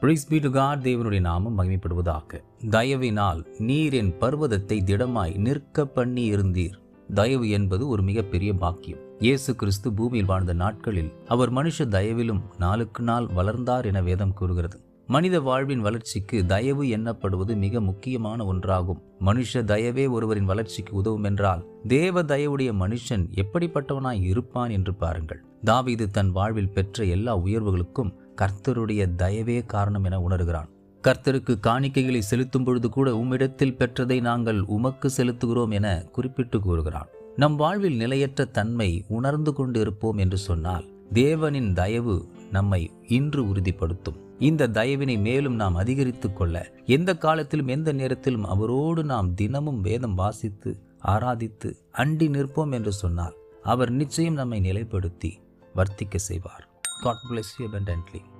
Price B to God. தேவனுடைய நாமம் மகிமைப்படுவதாக. தயவினால் நீர் என் பர்வதத்தை திடமாய் நிற்க பண்ணி இருந்தீர். தயவு என்பது ஒரு மிகப்பெரிய பாக்கியம். இயேசு கிறிஸ்து பூமியில் வாழ்ந்த நாட்களில் அவர் மனுஷ தயவிலும் நாளுக்கு நாள் வளர்ந்தார் என வேதம் கூறுகிறது. மனித வாழ்வின் வளர்ச்சிக்கு தயவு எண்ணப்படுவது மிக முக்கியமான ஒன்றாகும். மனுஷ தயவே ஒருவரின் வளர்ச்சிக்கு உதவும் என்றால் தேவ தயவுடைய மனுஷன் எப்படிப்பட்டவனாய் இருப்பான் என்று பாருங்கள். தாவீது தன் வாழ்வில் பெற்ற எல்லா உயர்வுகளுக்கும் கர்த்தருடைய தயவே காரணம் என உணர்கிறான். கர்த்தருக்கு காணிக்கைகளை செலுத்தும் பொழுது கூட உம்மிடத்தில் பெற்றதை நாங்கள் உமக்கு செலுத்துகிறோம் என குறிப்பிட்டு கூறுகிறான். நம் வாழ்வில் நிலையற்ற தன்மை உணர்ந்து கொண்டு இருப்போம் என்று சொன்னால் தேவனின் தயவு நம்மை இன்று உறுதிப்படுத்தும். இந்த தயவினை மேலும் நாம் அதிகரித்துக் கொள்ள எந்த காலத்திலும் எந்த நேரத்திலும் அவரோடு நாம் தினமும் வேதம் வாசித்து ஆராதித்து அண்டி நிற்போம் என்று சொன்னால் அவர் நிச்சயம் நம்மை நிலைப்படுத்தி வர்த்திக்க செய்வார். God bless you abundantly.